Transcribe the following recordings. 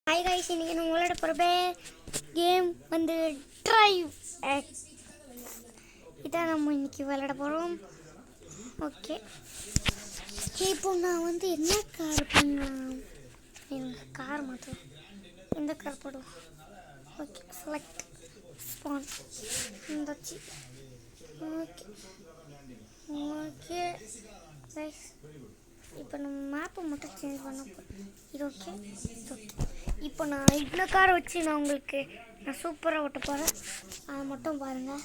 Hi guys, இன்னைக்கு நம்ம விளையாட போகிற கேம் வந்து டிரைவ் எக்ஸ். இதான் நம்ம இன்னைக்கு விளையாட போகிறோம். ஓகே, இப்போ நான் வந்து என்ன கார் பண்ணலாம்? எனக்கு கார் மாற்றும். எந்த கார் போடுவோம்? ஓகே, செலக்ட் ஸ்பான் இந்தாச்சு. ஓகே ஓகே கைஸ், இப்போ நம்ம மேப்பை மட்டும் சேஞ்ச் பண்ண போகிறோம். இது ஓகே, இப்போ நான் இந்த காரை வச்சு நான் சூப்பராக ஓட்ட போகிறேன். அதை மட்டும் பாருங்கள்.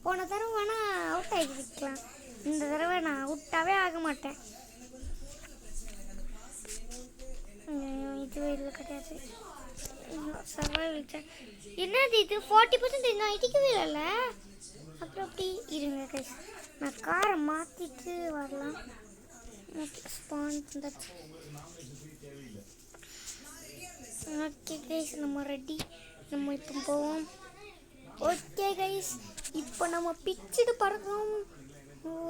போன தடவை வேணால் அவுட் ஆகிக்கலாம், இந்த தடவை நான் அவுட்டாகவே ஆக மாட்டேன். இதுவே இல்லை கிடையாது. சர்வைவல் என்னது இது? 40% நான் இடிக்கவே இல்லைல்ல. அப்புறம் அப்படி இருங்க கைஸ், நான் காரை மாற்றிட்டு வரலாம். ஓகே, ஸ்பான் வந்தாச்சு. ஓகே கைஸ், நம்ம ரெடி. நம்ம இப்போ போவோம். ஓகே கைஸ், இப்போ நம்ம பிச்சுட்டு பறக்கிறோம்.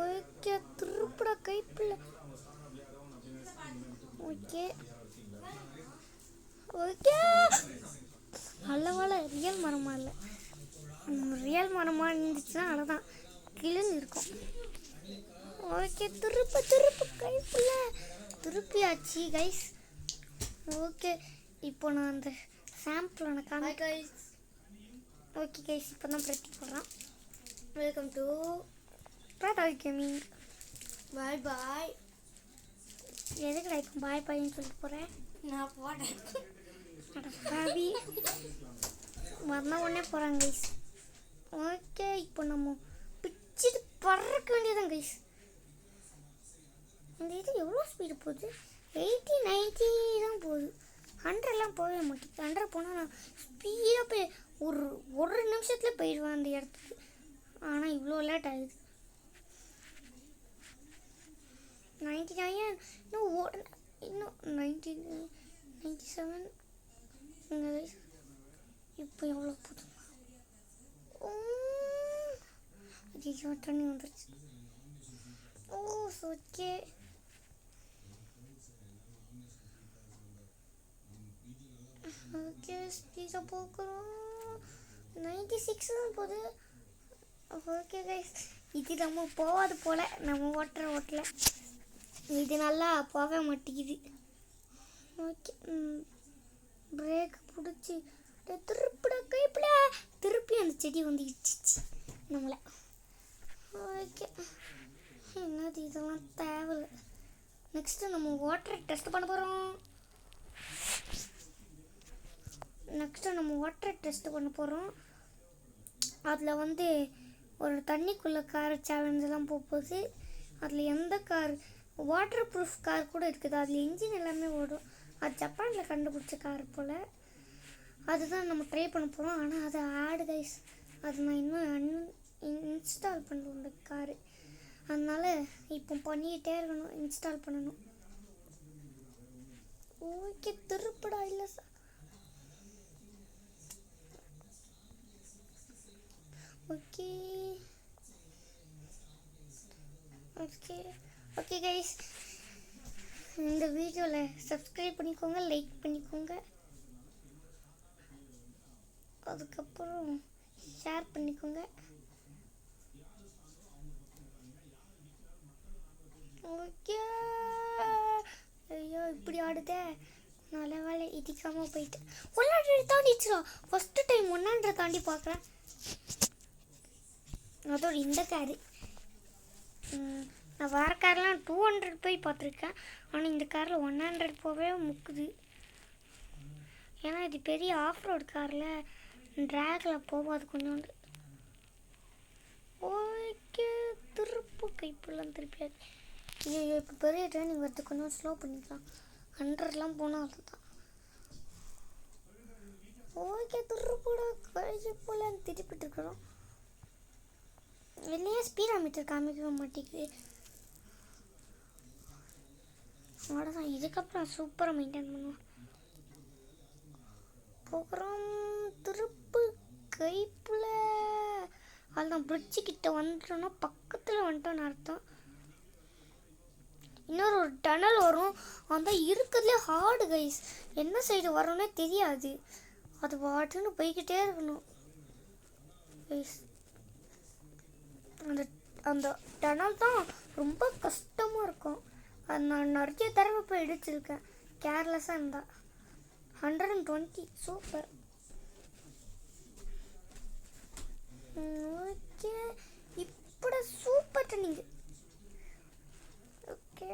ஓகே, திருப்பட கைப்பில். ஓகே ஓகே, நல்ல வேலை ரியல் மரமாக இல்லை. ரியல் மரமாக இருந்துச்சுன்னா அவ்வளோதான், கிளின்னு இருக்கும். ஓகே, திருப்பு கைப்பில் திருப்பியாச்சு கைஸ். ஓகே, இப்போ நான் அந்த சாம்பிள் எனக்கு கைஸ். ஓகே கைஸ், இப்போ தான் பிரட்டி போடுறான். வெல்கம் டு பிரதாய் கேமிங். Bye bye. எதுக்கு இப்போ பாய் பாய்ன்னு சொல்லிட்டு போகிறேன்? நான் போட்டேன் பாபி வந்த உடனே போகிறாங்க கைஸ். ஓகே, இப்போ நம்ம பிச்சுட்டு பறக்க வேண்டியதான் கைஸ். இந்த இது எவ்வளோ ஸ்பீடு போகுது? 80 90 தான் போகுது. 100லாம் போகவே மாட்டேங்குது. 100 போனால் நான் ஸ்பீடாக போய் ஒரு நிமிஷத்தில் போயிடுவேன் அந்த இடத்துக்கு. ஆனால் இவ்வளோ லேட் ஆகுது. 99 இன்னும் 97. இப்போ எவ்வளோ போதும்? தண்ணி வந்துருச்சு. ஓகே, ஓகே ஸ்பீடாக போக்குறோம். 96 தான் போகுது. ஓகே கைஸ், இது நம்ம போகாது போல். நம்ம ஓட்டல இது நல்லா போக மாட்டேங்குது. ஓகே, பிரேக் பிடிச்சி திருப்பிட கைப்பிட திருப்பி அந்த செடி வந்து இடிச்சிச்சு நம்மளை. ஓகே, என்னது இதெல்லாம் தேவையில்லை. நெக்ஸ்ட்டு நம்ம வாட்டரை டெஸ்ட் பண்ண போகிறோம். அதில் வந்து ஒரு தண்ணிக்குள்ளே கார் சேலஞ்செல்லாம் போகுது. அதில் எந்த கார் வாட்டர் ப்ரூஃப் கார் கூட இருக்குது. அதில் இன்ஜின் எல்லாமே ஓடும். அது ஜப்பானில் கண்டுபிடிச்ச கார் போல். அதுதான் நம்ம ட்ரை பண்ண போகிறோம். ஆனால் அது ஆடு கைஸ். அது நான் இன்னும் இன்ஸ்டால் பண்ணணும் இந்த காரு. அதனால் இப்போ பண்ணிக்கிட்டே இருக்கணும், இன்ஸ்டால் பண்ணணும். ஓகே, திருப்படா இல்லை sir. Okay okay okay guys, இந்த வீடியோவில் சப்ஸ்கிரைப் பண்ணிக்கோங்க, லைக் பண்ணிக்கோங்க, அதுக்கப்புறம் ஷேர் பண்ணிக்கோங்க. ஓகே, ஐயோ இப்படி ஆடுதே. நல்ல வேலை இடிக்காமல் போயிட்டு 100 தாண்டிடுச்சுடா. ஃபஸ்ட்டு டைம் 100 தாண்டி பார்க்குறேன். அதோட இந்த காரு நான் வேறு கார்லாம் 200 போய் பார்த்துருக்கேன். ஆனால் இந்த காரில் 100 போகவே முக்குது. ஏன்னா இது பெரிய ஆஃப் ரோடு காரில் ட்ராகில் போகாது கொஞ்சோண்டு. ஓகே, திருப்பு கைப்பெல்லாம் திருப்பியாது. ஐயோ, இப்போ பெரிய ட்ரைனிங் வருது, கொஞ்சம் ஸ்லோ பண்ணிக்கலாம். 100லாம் போனால் அதுதான். ஓகே, திருப்பூட கழிச்சு போல திருப்பிட்டு இருக்கிறோம். வெளியே ஸ்பீடா மீட்டர் காமிக்கவே மாட்டேங்குது. அவ்வளோதான், இதுக்கப்புறம் சூப்பராக மெயின்டைன் பண்ணுவோம். போகிறோம் திருப்பு கைப்பில். அதுதான் பிரிட்ஜு கிட்ட வந்துட்டோன்னா பக்கத்தில் வந்துட்டோன்னு அர்த்தம். இன்னொரு ஒரு டனல் வரும். அந்த இருக்கிறதுலே ஹார்டு கைஸ். என்ன சைடு வரோன்னே தெரியாது. அது பாட்டுன்னு போய்கிட்டே இருக்கணும் கைஸ். அந்த அந்த டனல் தான் ரொம்ப கஷ்டமாக இருக்கும். அது நான் நிறைய தடவை போய் இடிச்சிருக்கேன் கேர்லெஸ்ஸாக இருந்தால். 120 சூப்பர். ஓகே இப்படி சூப்பர் டர்னிங். ஓகே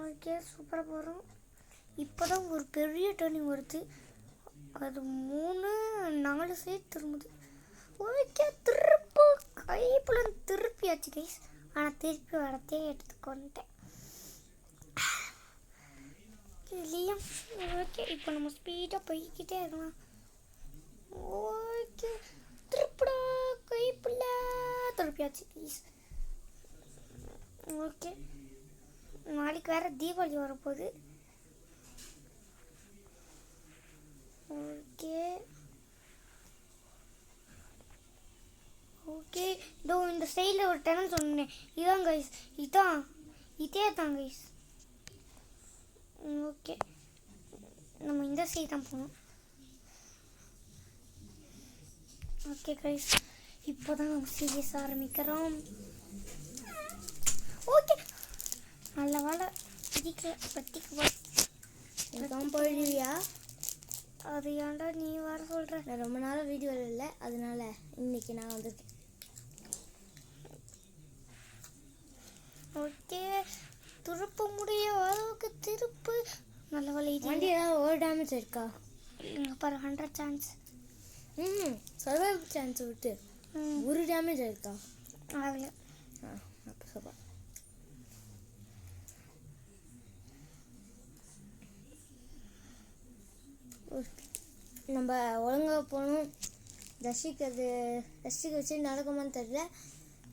ஓகே சூப்பராக போகிறோம். இப்போ தான் ஒரு பெரிய டர்னிங் வருது. அது 3-4 சைடு திரும்புது. ஓகே திருப்பு கைப்புலன் திருப்பியாச்சு கைஸ். ஆனால் திருப்பி வரத்தே எடுத்துக்கொண்டேன் இதுலேயும். ஓகே இப்போ நம்ம ஸ்பீடாக போய்கிட்டே இருக்கலாம். ஓகே திருப்படா கைப்புல திருப்பியாச்சு கைஸ். ஓகே நாளைக்கு வேறு தீபாவளி வரப்போகுது. ஓகே ஓகே இதோ இந்த சைடில் ஒரு டனல் சொன்னேன். இதான் கைஸ், இதே தான் கைஸ். ஓகே நம்ம இந்த சைடு தான் போகணும். ஓகே கைஸ் இப்போ தான் நம்ம சீரியஸ் ஆரம்பிக்கிறோம். ஓகே நல்ல வேலை பற்றிக்கு போயிடுவியா? அது ஏன்டா நீ வர சொல்கிற? நான் ரொம்ப நாள் வீடியோ இல்லை, அதனால இன்னைக்கு நான் வந்திருக்கேன். ஓகே திருப்ப முடிய அளவுக்கு திருப்பு. நல்ல வேலை. வண்டி ஏதாவது ஒரு டேமேஜ் இருக்கா? பாரு 100 சான்ஸ். சர்வைவ் சான்ஸ் விட்டு ஒரு டேமேஜ் இருக்கா? ஆகலை. அப்போ சூப்பர். நம்ம ஒழுங்காக போகணும். ரஷ்டிக்கு வச்சு நடக்குமான்னு தெரியல.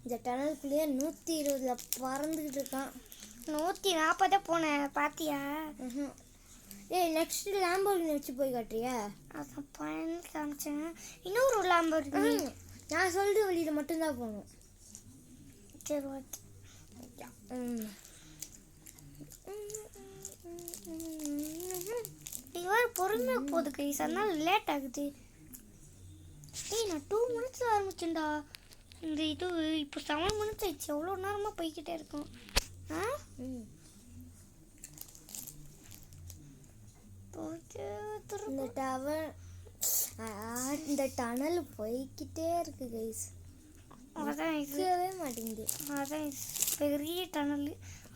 இந்த டனலுக்குள்ளேயே 120 பறந்துக்கிட்டு இருக்கான். 140 போனேன் பார்த்தியா? ஏய் நெக்ஸ்ட் லாம்போர்கினி வச்சு போய் காட்டுறியா? அதான் பயன் காமிச்சேன். இன்னொரு லாம்போர்கினி. நான் சொல்கிற வழியில் மட்டும்தான் போகணும். சரி ஓகே. இவ்வாறு பொறுமையாக போகுது கைஸ், அதனால லேட் ஆகுது. ஏய் நான் 2 மினிட்ஸில் ஆரம்பிச்சேன்டா. இந்த இது இப்போ 7 மினிட்ஸ் ஆயிடுச்சு. எவ்வளோ நேரமாக போய்கிட்டே இருக்கும். ஓகே இந்த டனல் போய்கிட்டே இருக்கு கைஸ். அதான் இருக்கவே மாட்டேங்குது. அதான் பெரிய டனல்.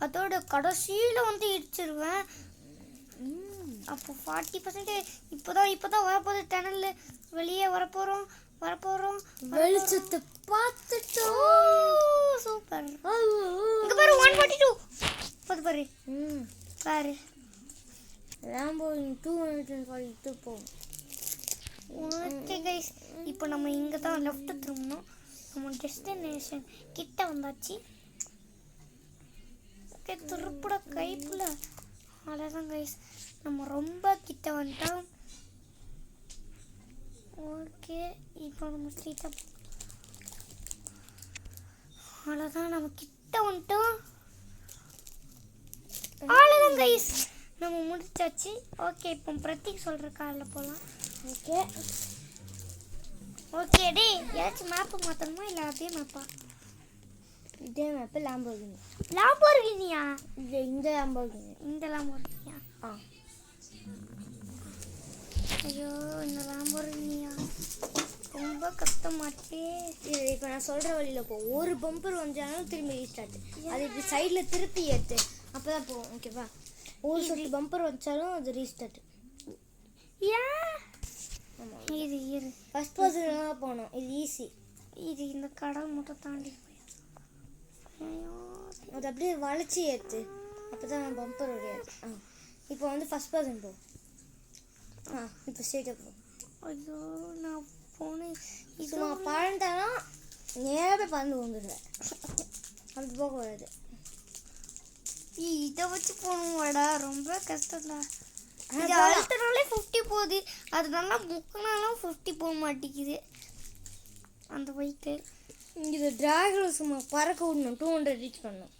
அதோட கடைசியில் வந்து இடிச்சிருவேன். அப்போ 40% இப்போதான் வரப்போகுது. டனல் வெளியே வரப்போகிறோம். வெளிச்சத்தை பார்த்துட்டோம். சூப்பர். இங்கே பாரு 142 போது பாரு. பாரு லாம்போர்கினி 242 போகும். ஓகே கைஸ் இப்போ நம்ம இங்கே தான் லெஃப்ட் திரும்பணும். நம்ம டெஸ்டினேஷன் கிட்ட வந்தாச்சு. ஓகே திருப்பட கைப்புல. அவ்வளோதான் கைஸ் நம்ம ரொம்ப கிட்ட வந்துட்டோம். ஓகே இப்போ நம்ம ஸ்ட்ரீட்டாக அவ்வளோதான் நம்ம கிட்ட வந்துட்டோம். அவ்வளோதான் கைஸ் நம்ம முடிச்சாச்சு. ஓகே இப்போ பிரதீக் சொல்கிற காரில் போகலாம். ஓகே டே ஏதாச்சும் மேப்பு மாற்றணுமா இல்லை அதே மேப்பா? இதே மேப்பு லாம்போர்கினி. லாம்போர்கினியா? இந்த லாம்போர்கினி. இந்த லாம்போர்கினியா? ஐயோ இந்த லாம்போர்கினியா ரொம்ப கஷ்டமாட்டே. இப்போ நான் சொல்கிற வழியில் போ. ஒரு பம்பர் வந்தாலும் திரும்பி ரீஸ்டார்ட். அது இப்படி சைடில் திருப்பி ஏற்று அப்போ தான் போகும். ஓகேவா? ஒரு சொட்டு பம்பர் வச்சாலும் அது ரீஸ்டார்ட். ஏன்? இது ஃபர்ஸ்ட் பர்சனாக போகணும். இது ஈஸி. இது இந்த கடல் மட்டும் தாண்டி அது அப்படியே வளைச்சி ஏற்று அப்போ தான் பம்பர் உடையாது. இப்போ வந்து ஃபர்ஸ்ட் பர்சன் போ. இப்போ ஸ்ட்ரெயிட்டாக போ. ஐயோ நான் போனேன். இது நான் பழந்தானா நேராக பறந்து வந்துடுவேன். அப்படி போகக்கூடாது. இதை வச்சு போகணுமாடா? ரொம்ப கஷ்டம்டா. இது அடுத்தனாலே 50 போகுது. அது நல்லா முக்கினாலும் 50 போக மாட்டேங்குது அந்த பைக்கு. இது டிராகன் சும்மா பறக்க விடணும் 200 ரீச் பண்ணணும்.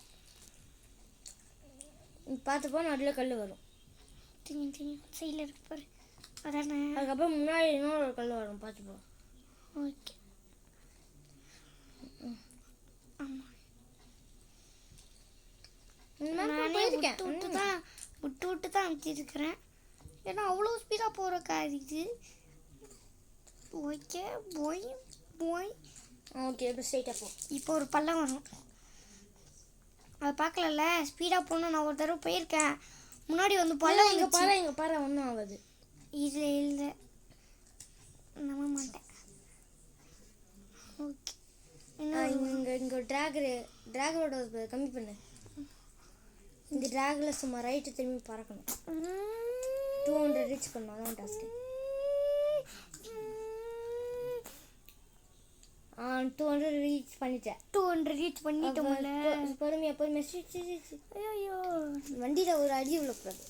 பார்த்துப்போ நடுவில் கல் வரும். தெரியும் தெரியும் சைடில் இருக்கு பாரு அதானே. அதுக்கப்புறம் முன்னாடி இன்னொரு கல் வரும் பார்த்துப்போ. ஓகே ஆமாம் நானே விட்டு தான் அனுப்பிச்சிருக்கிறேன். ஏன்னா அவ்வளோ ஸ்பீடாக போகிற கார் இது. ஓகே போய் போய் ஓகே இப்போ ஸ்ட்ரைட்டாக போ. இப்போ ஒரு பள்ளம் வரும் அதை பார்க்கலல்ல. ஸ்பீடாக போகணும். நான் ஒரு தடவை போயிருக்கேன் முன்னாடி வந்து பள்ளம். இங்கே பாரு ஒன்றும் ஆகாது. இது இல்லை நம்ப மாட்டேன். ஓகே இங்கே ட்ராகரோட கம்மி பண்ணு. இந்த ட்ராகில் சும்மா ரைட்டு திரும்பி பறக்கணும். 200 ரீச் பண்ணணும். அதான் டாஸ்க்கு. 200 ரீச் பண்ணிட்டேன். 200 ரீச் பண்ணிட்டோம்ல. பொறுமையாக ஐயோ வண்டியில் ஒரு அடி விழக்கூடாது.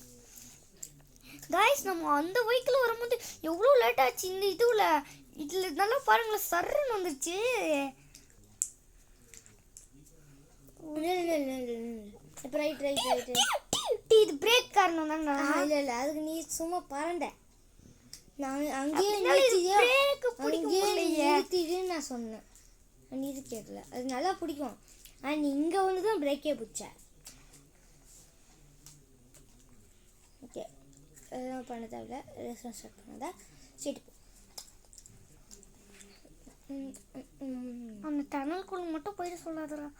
காய்ஸ் நம்ம அந்த வெஹிக்கிள் வரும்போது எவ்வளோ லேட் ஆச்சு. இந்த இதில் நல்லா பாருங்களேன் சர்ன்னு வந்துருச்சு. இப்போ ரைட் இது பிரேக் காரணம் தானே. இல்லை அதுக்கு நீ சும்மா பறண்ட. நான் அங்கேயே நிறுத்திடுன்னு நான் சொன்னேன். நீ இது கேட்கல. அது நல்லா பிடிக்கும். ஆனால் நீ இங்கே வந்து தான் பிரேக்கே பிடிச்ச. ஓகே அதெல்லாம் பண்ண தேவையில்ல. ரெஸ்டாரண்ட் ஸ்டார்ட் பண்ணாதா சரி. அந்த டனல்குள்ள மட்டும் போயிட்டு சொல்லாதடா.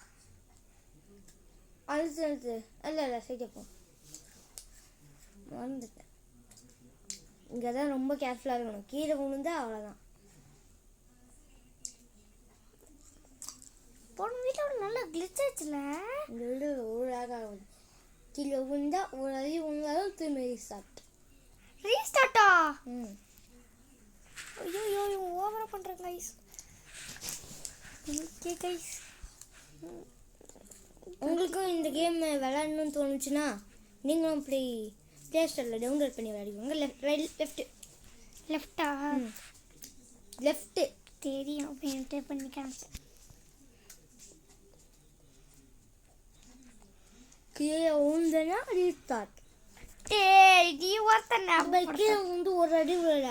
அழுத்து இல்லை சரி போ. மறந்துட்டேன். இங்கே தான் ரொம்ப கேர்ஃபுல்லாக இருக்கணும். கீழே விழுந்தா அவ்வளோதான். போன வீட்டோட நல்லா கிளிச் ஆச்சுல. இந்த வீடு ஒரு ஆகாது. கீழே விழுந்தா ஒரு அடி விழுந்தாலும் திரும்பி ரீஸ்டார்ட்டா. ஐயோ ஓவரா பண்ணுறேன் கைஸ். ஓகே கைஸ் உங்களுக்கும் இந்த கேம் விளையாடணும்னு தோணுச்சுன்னா நீங்களும் இப்படி ப்ளே ஸ்டோரில் டவுன்லோட் பண்ணி விளையாடுவாங்க. லெஃப்டா லெஃப்ட்டு தெரியும் என்கிட்ட பண்ணி காமிச்சேன். கீழே விழுந்தனா ரீஸ்டார்ட். நீ ஒருத்தன் கீழே வந்து ஒரு அடி விழல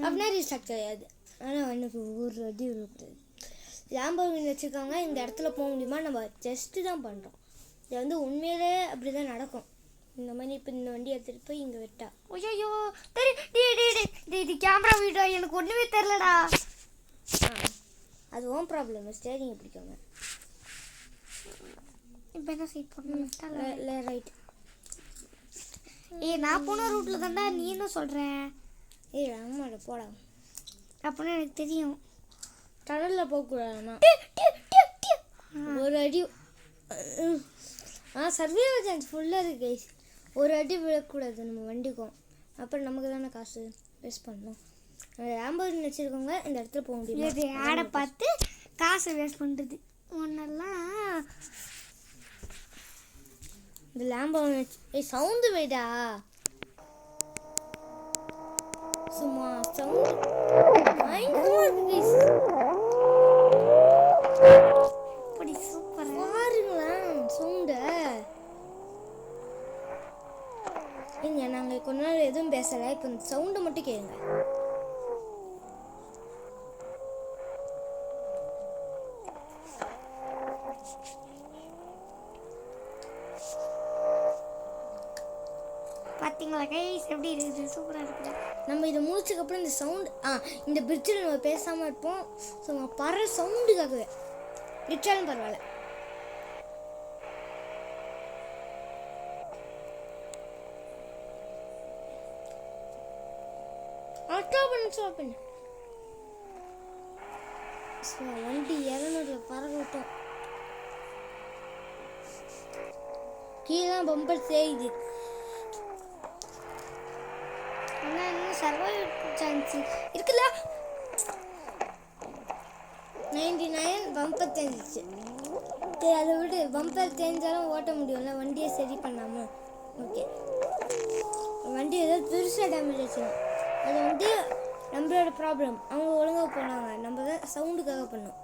அப்படின்னா ரீஸ்டார்ட் கிடையாது. ஆனால் எனக்கு ஒரு அடி விழக்கூடாது. லாம்போர்கினி வச்சுருக்காங்க. இந்த இடத்துல போக முடியுமா? நம்ம ஜஸ்ட்டு தான் பண்ணுறோம். இது வந்து உண்மையிலே அப்படி தான் நடக்கும். இந்த மாதிரி இப்போ இந்த வண்டி எடுத்துகிட்டு போய் இங்கே விட்டா. ஐயோ இது கேமரா வீடியோ எனக்கு ஒன்றுமே தெரிலடா. அது ஓன் ப்ராப்ளம். ஸ்டேரிங் பிடிக்காம. இப்போ என்ன சைட் பண்ணணும்? இல்லை ரைட். நான் போன ரூட்டில் தான்டா. நீ என்ன சொல்கிற? ஆமாடா போடா. அப்படின்னு எனக்கு தெரியும். டனலில் போகக்கூடாதுண்ணா. ஒரு அடி சர்வைவல் சான்ஸ் ஃபுல்லாக இருக்குது கைஸ். ஒரு அடி விழக்கூடாது நம்ம வண்டிக்கும். அப்புறம் நமக்கு தானே காசு வேஸ்ட் பண்ணணும். லாம்போர்கினி வச்சுருக்கவங்க இந்த இடத்துல போக முடியும். இது ஆடை பார்த்து காசு வேஸ்ட் பண்ணுறது ஒன்றெல்லாம். இந்த லாம்போர்கினி சவுண்டு வைடா. சும்மா சவுண்டு பயங்கரமாக இருக்கு கைஸ். அப்படி சூப்பர் பாருங்களேன் சவுண்டை. நாங்கள் கொஞ்ச நாள் எதுவும் பேசலை. இப்போ இந்த சவுண்டை மட்டும் கேளுங்க. பார்த்தீங்களா கைஸ் எப்படி இருக்குது? சூப்பராக இருக்குது. நம்ம இதை முடிச்சதுக்கப்புறம் இந்த சவுண்ட் இந்த பிரிட்ஜில் நம்ம பேசாமல் இருப்போம். ஸோ நம்ம பற சவுண்டுக்காகவே ரிச்சாலும் பரவாயில்ல. ஸ்டாப் பண்ணு. வண்டி 200 பறக்க விட்டோம். கீழே பம்பர் செய்யுது. ஆனால் இன்னும் சர்வைவல் சான்ஸ் இருக்குல்ல. 99 பம்பர் தேஞ்சிச்சு. சரி அதை விட்டு பம்பர் தேஞ்சாலும் ஓட்ட முடியும்ல வண்டியை சரி பண்ணாமல். ஓகே வண்டி ஏதாவது பெருசாக டேமேஜ் ஆச்சுன்னா அது வந்து நம்மளோட ப்ராப்ளம். அவங்க ஒழுங்காக போனாங்க. நம்ம தான் சவுண்டுக்காக பண்ணோம்.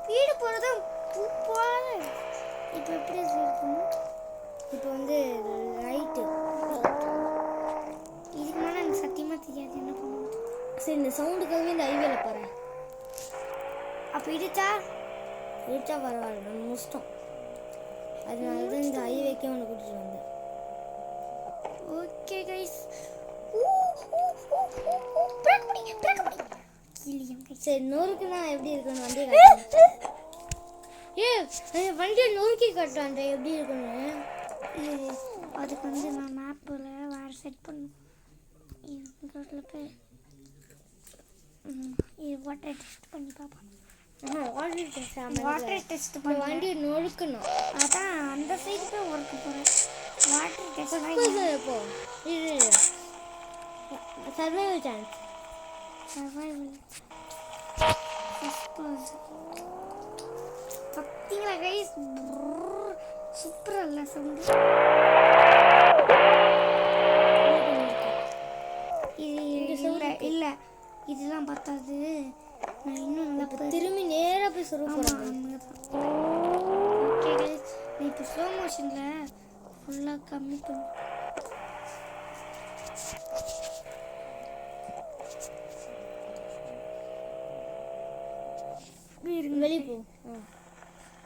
ஸ்பீடு போகிறதும் போல. இப்போ எப்படி இருக்கும்? இப்போ வந்து ரைட்டு. இதுக்கு மேலே எனக்கு சத்தியமாக தெரியாது என்ன பண்ணுவோம். சரி இந்த சவுண்டுக்காகவே இந்த ஹைவேல போகிறேன். அப்போ இடிச்சா பரவாயில்ல, நம்ம முடிச்சிட்டோம். அதனால தான் இந்த ஹைவேக்கே ஒன்று கூட்டிட்டு வந்தேன். Okay guys. சரி நொறுக்குனா எப்படி இருக்குன்னு வண்டியை காட்டுறேன். வண்டியை நொறுக்கி காட்டுறான் எப்படி இருக்குன்னு. அதுக்கு வந்து நான் மேப்பில் வேறு செட் பண்ணும். இது போய் இது வாட்டர் டெஸ்ட் பண்ணி பார்ப்போம். வாட்டர் டெஸ்ட் பண்ணி வண்டியை நொறுக்கணும். அதான் அந்த சைடு போய் ஒர்க்கு போகிறேன். வாட்டர் டெஸ்ட் இப்போ இது சர்வைவல் சான்ஸ். சர்வைவல் பார்த்தீங்களா கைஸ்? சூப்பராக இல்லை சவுண்டு. இது இல்லை இதெல்லாம் பார்த்தாது. நான் இன்னும் நல்லா திரும்பி நேராக போய் சொல்ல போகிறேன். ஓகே கைஸ், நான் இப்போ ஸ்லோ மோஷனில் ஃபுல்லாக கம்மி பண்ணி வெளியே போ.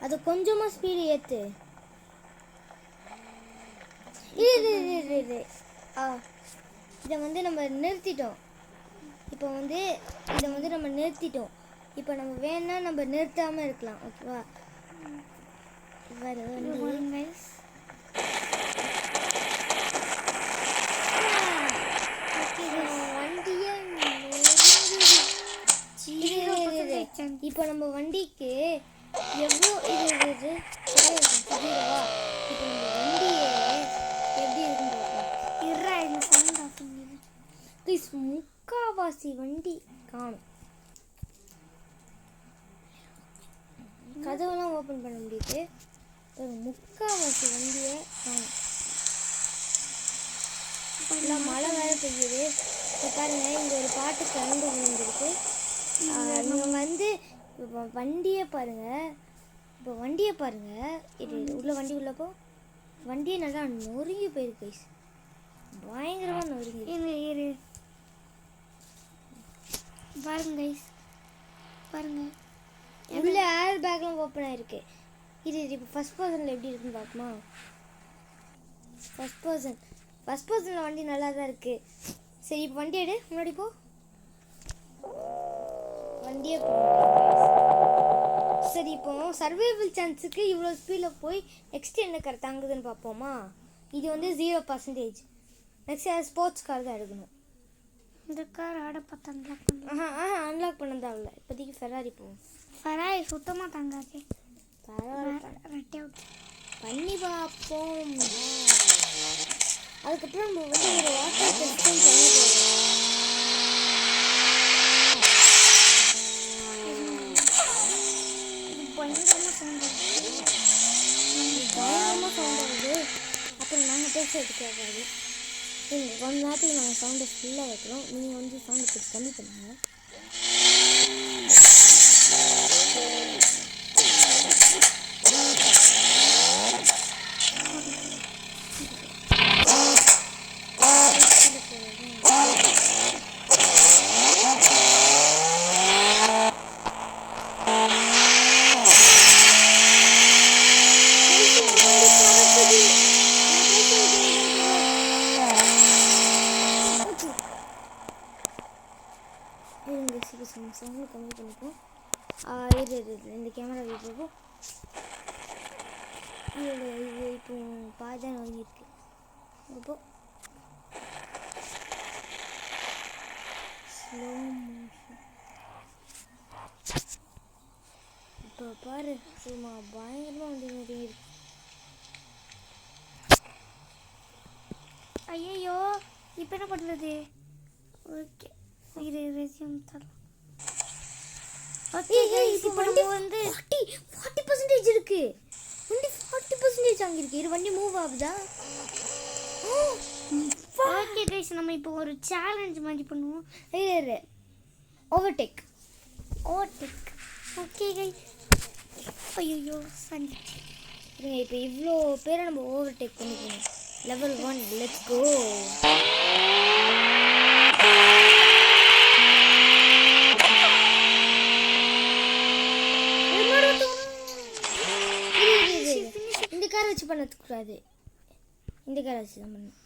அது கொஞ்சமாக ஸ்பீடு ஏற்று. இது இதை வந்து நம்ம நிறுத்திட்டோம். இப்போ வந்து இதை வந்து நம்ம நிறுத்திட்டோம். இப்போ நம்ம வேணா நம்ம நிறுத்தாமல் இருக்கலாம். ஓகேவா? இப்போ நம்ம வண்டிக்கு எவ்வளோ இது இப்போ நம்ம வண்டியே எப்படி இருக்குன்னு முக்காவாசி வண்டி காணும். கதவெல்லாம் ஓப்பன் பண்ண முடியுது. ஒரு முக்காவாசி வண்டியை காணும். இப்போ மழை வேலை பெய்யுது. இப்போ பாருங்க இங்கே ஒரு பாட்டு கலந்து விழுந்துருக்கு. நீங்கள் வந்து இப்போ வண்டியை பாருங்க. இது உள்ள வண்டி உள்ளப்போ வண்டியை நல்லா நொறுங்கி போயிருக்கு. பயங்கரமாக நொறுங்கி பாருங்க கைஸ், பாருங்க உள்ள ஏர் பேக்லாம் ஓப்பன் ஆயிருக்கு. இது இப்போ ஃபர்ஸ்ட் பர்சனில் எப்படி இருக்குன்னு பார்க்குமா? ஃபர்ஸ்ட் பர்சனில் வண்டி நல்லா தான் இருக்குது. சரி இப்போ வண்டி எடு, முன்னாடி போ. வண்டியை சரி இப்போ சர்வைவல் சான்ஸுக்கு இவ்வளோ ஸ்பீடில் போய் நெக்ஸ்ட் என்ன கார் தாங்குதுன்னு பார்ப்போமா? இது வந்து 0%. நெக்ஸ்ட் ஸ்போர்ட்ஸ் கார் தான் எடுக்கணும். இந்த கார் ஆட பார்த்து அன்லாக் பண்ண தேவையில்ல. இப்போதைக்கு ஃபெராரி போவோம். ஃபெராரி சுத்தமாக தாங்காது. பரவாயில்ல பண்ணி பார்ப்போம். அதுக்கப்புறம் நம்ம வந்து ஒரு வாட்டர் டெஸ்ட்டும் பண்ணி போகிறோம். பயங்கரமாக சவுண்ட் வருது. அப்புறம் நாங்கள் பேச எடுக்காது. இல்லை கொஞ்ச நேரத்துக்கு நாங்கள் சவுண்டை ஃபுல்லாக வைக்கிறோம். நீங்கள் வந்து சவுண்டை கொஞ்சம் கம்மி பண்ணுங்கள். சவுண்டு கம்மி பண்ணிப்போம். இந்த கேமரா வீடியோப்போ இது இப்போ பாதான் வாங்கியிருக்கு. இப்போ ஸ்லோ மோஷன் இப்போ பாரு சும்மா பயங்கரமாக வந்து இருக்கு. ஐயோ இப்போ என்ன பண்ணுறது? ஓகே இது ரெஸ்யூம் தரலாம். ஓகே இப்போ நம்ம வந்து 40% இருக்கு. வண்டி 40% வாங்கியிருக்கு. இது வண்டி மூவ் ஆகுதா? ஓகே கைஸ், நம்ம இப்போ ஒரு சேலஞ்ச் மாதிரி பண்ணுவோம். ஓவர்டேக். ஓவர்டேக். ஓகே கைஸ், ஐயோ சந்திச்சு. இப்போ இவ்வளோ பேரை நம்ம ஓவர்டேக் பண்ணிக்கணும். Level 1 let's go. இந்த காரை வச்சு பண்ணக்கூடாது, இந்த காரை வச்சு தான் பண்ணணும்.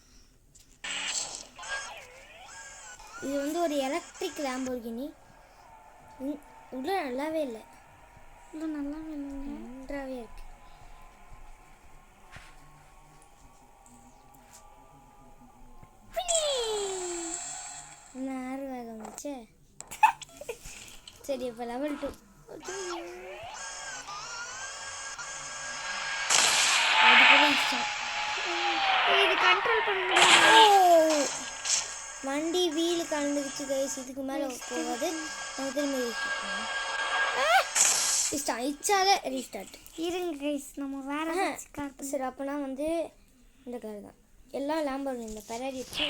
இது வந்து ஒரு எலக்ட்ரிக் லேம்போர்கினி. உள்ள நல்லாவே இல்லை, இது நல்லா நன்றாகவே இருக்கு. என்ன வேகம் வந்துச்சு. சரி இப்போ லெவல் 2. இது கண்ட்ரோல் பண்ண முடியாது. வண்டி வீல் கலந்துக்குச்சு கைஸ். இதுக்கு மேலே போகாது. நம்ம திரும்பி இச்சால ரீஸ்டார்ட். இருங்க கைஸ், நம்ம வேற கார். சரி அப்போனா வந்து இந்த கார் தான் எல்லாம் லேம்பர்கினி. இந்த ஃபெராரி வச்சு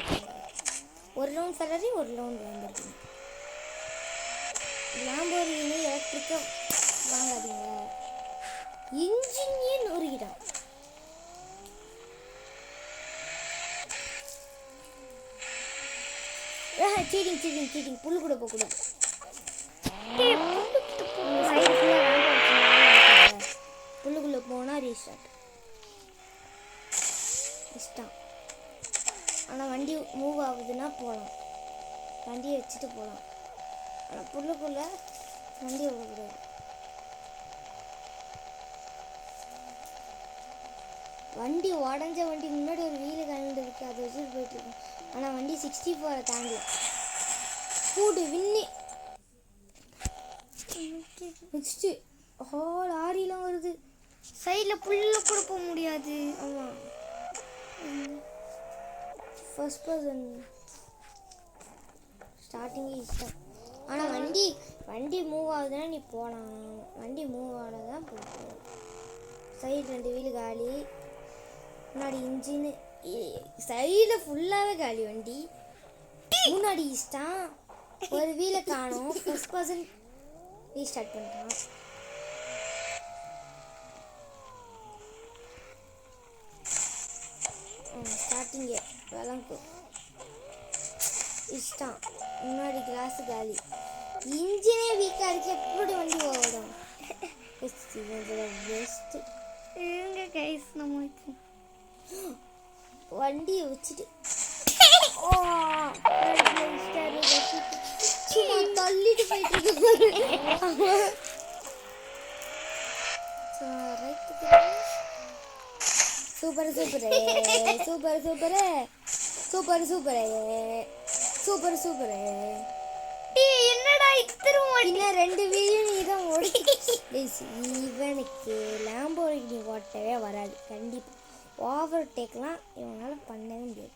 ஒரு ரவுண்ட் ஃபெராரி, ஒரு ரவுண்ட் லேம்பர்கினி. லேம்பர்கினி எலக்ட்ரிக்காக வாங்காதீங்க, இன்ஜினியே நொறுக்கிட்டான். Cheating cheating cheating. புல்லு கூட போகக்கூடாது. புல்லுக்குள்ளே போனால் ரீஸ்டார்ட் இஷ்டம். ஆனால் வண்டி மூவ் ஆகுதுன்னா போகலாம், வண்டியை வச்சுட்டு போகலாம். ஆனால் புல்லுக்குள்ளே வண்டியை விடக்கூடாது. வண்டி உடஞ்ச வண்டி முன்னாடி ஒரு வீலு கலந்து இருக்குது, அதை வச்சுட்டு போயிட்டுருக்கோம். ஆனால் வண்டி 64 தாங்கல. கூடு விண்ணி நெக்ஸ்ட்டு லாரிலாம் வருது. சைடில் புல்ல கூட போக முடியாது. ஆமாம், ஃபர்ஸ்ட் பர்சன் ஸ்டார்டிங்கே இஷ்டம். ஆனால் வண்டி மூவ் ஆகுதுன்னா நீ போகலாம். வண்டி மூவ் ஆனதான் போகணும். சைடு 2 வீலு காலி, முன்னாடி இன்ஜின்னு சைடில் ஃபுல்லாகவே காலி. வண்டி முன்னாடி இஷ்டம், ஒரு வீலை காணும். ஃபர்ஸ்ட் பர்சன் ரீஸ்டார்ட் பண்ணுறான். ஸ்டார்டிங்கே விளங்கும் இஷ்டம். முன்னாடி கிளாஸு காலி, இன்ஜினே வீக்காக இருக்கு. எப்படி வண்டி ஓடும்? பெஸ்ட்டு. இருங்க கைஸ், நம்ம வண்டியை வச்சுட்டு தள்ளிட்டு போயிட்டு super super super super super super super super. என்னடா திரும்ப இன்னும் 2 வீலும் நீ தான் ஓடி. இவனுக்கு லேம்போர்கினி ஓட்டவே வராது கண்டிப்பாக. ஓவர்டேக்லாம் இவனால் பண்ணவே முடியாது.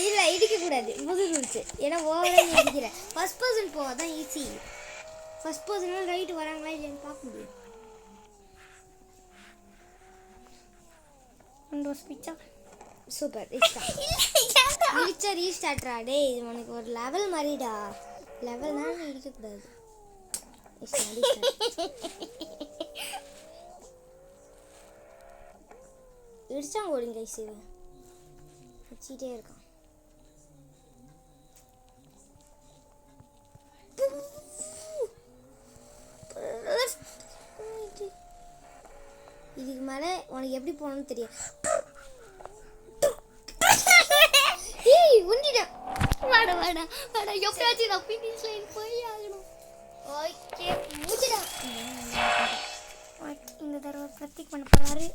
இல்லை இடிக்கக்கூடாது, முதல் ரூல்ஸு. ஏன்னா ஓவராக நீ இடிக்கிற. ஃபர்ஸ்ட் பர்சன் போவால் தான் ஈஸி. ஃபர்ஸ்ட் பர்சனால் ரைட்டு வராங்களா இல்லைன்னு பார்க்க முடியும். சூப்பர் இடிச்சா ரீஸ்டார்ட்ரா. டே இது உனக்கு ஒரு லெவல் மாதிரிடா. லெவல்னா நீ இடிக்கக்கூடாது. இடிச்சாங்க ஓடுங்க கைஸ். இது வச்சுட்டே இருக்கான். இதுக்கு மேலே உனக்கு எப்படி போகணும்னு தெரியும். ஏய் உண்டிடா வாடா வாடா வாடா. எப்பயாச்சும் நான் ஃபினிஷ் லைன் போய் ஆகணும். ஓகே முடிடா. இந்த தடவை பிரத்திக் பண்ண போறாரு.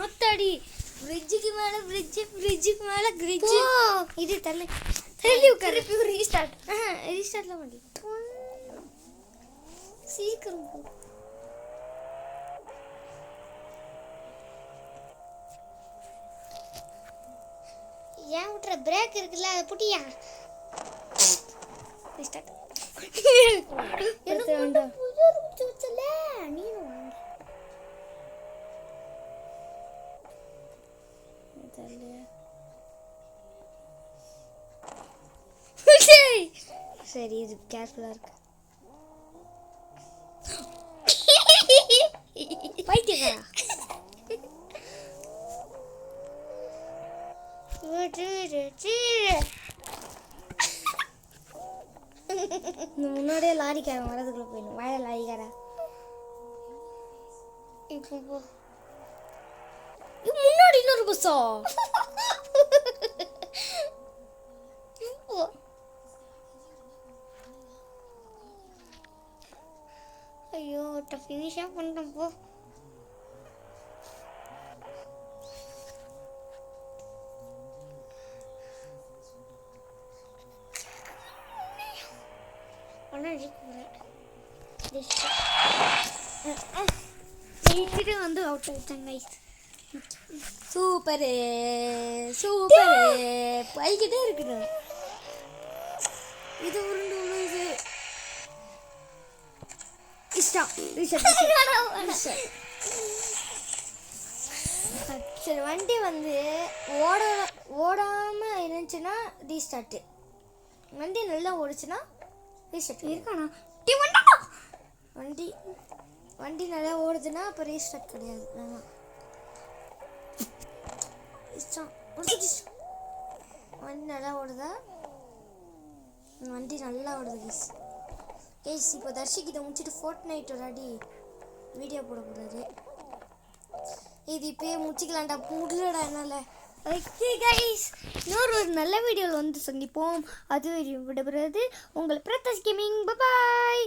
ஆத்தாடி ஃப்ரிட்ஜுக்கு மேலே ஃப்ரிட்ஜுக்கு மேலே ஃப்ரிட்ஜு. இது தள்ளி உட்காரு. ரீஸ்டார்ட். ரீஸ்டார்ட்லாம் பண்ணி சீக்கிரம் போ. ஏன் விட்டுற பிரேக் இருக்குல்ல, அதை புட்டியா. ரீஸ்டார்ட். சரி இது கேர்ஃபுல்லாக இருக்கு. பைத்தியக்காரா. முன்னாடியே லாரிக்காரன் வரதுக்குள்ள போயிடும். வாழ லாரிக்காரா. இப்போ போ. முன்னாடி இன்னொரு பஸ்ஸா. இப்போ ஐயோ ஃபினிஷாக பண்ணிட்டோம் போ. வந்து அவுட் ஆயிட்டாங்க. Super super. போய்கிட்டே இருக்குது. இது உருண்டு இது இஷ்டம். சரி வண்டி வந்து ஓடாமல் இருந்துச்சுன்னா ரீஸ்டார்ட்டு. வண்டி நல்லா ஓடிச்சுன்னா ரீஸ்டார்ட் இருக்கானா வண்டி நல்லா ஓடுதுன்னா அப்போ ரீஸ்டார்ட் கிடையாது. இஷ்டம் வண்டி நல்லா ஓடுதா? வண்டி நல்லா ஓடுது கேஸ். கேஸ் இப்போ தர்ஷிக்கு இதை முடிச்சுட்டு ஃபோர்ட்நைட் விளையாடி வீடியோ போடக்கூடாது. இது இப்போயே முடிச்சிக்கலாம்டா. முடியலடா என்னால். ஓகே கைஸ், இன்னொரு ஒரு நல்ல வீடியோவில் வந்து சந்திப்போம். அது விடைபெறுவது உங்கள் பிரதர்ஸ் கேமிங். பாய்.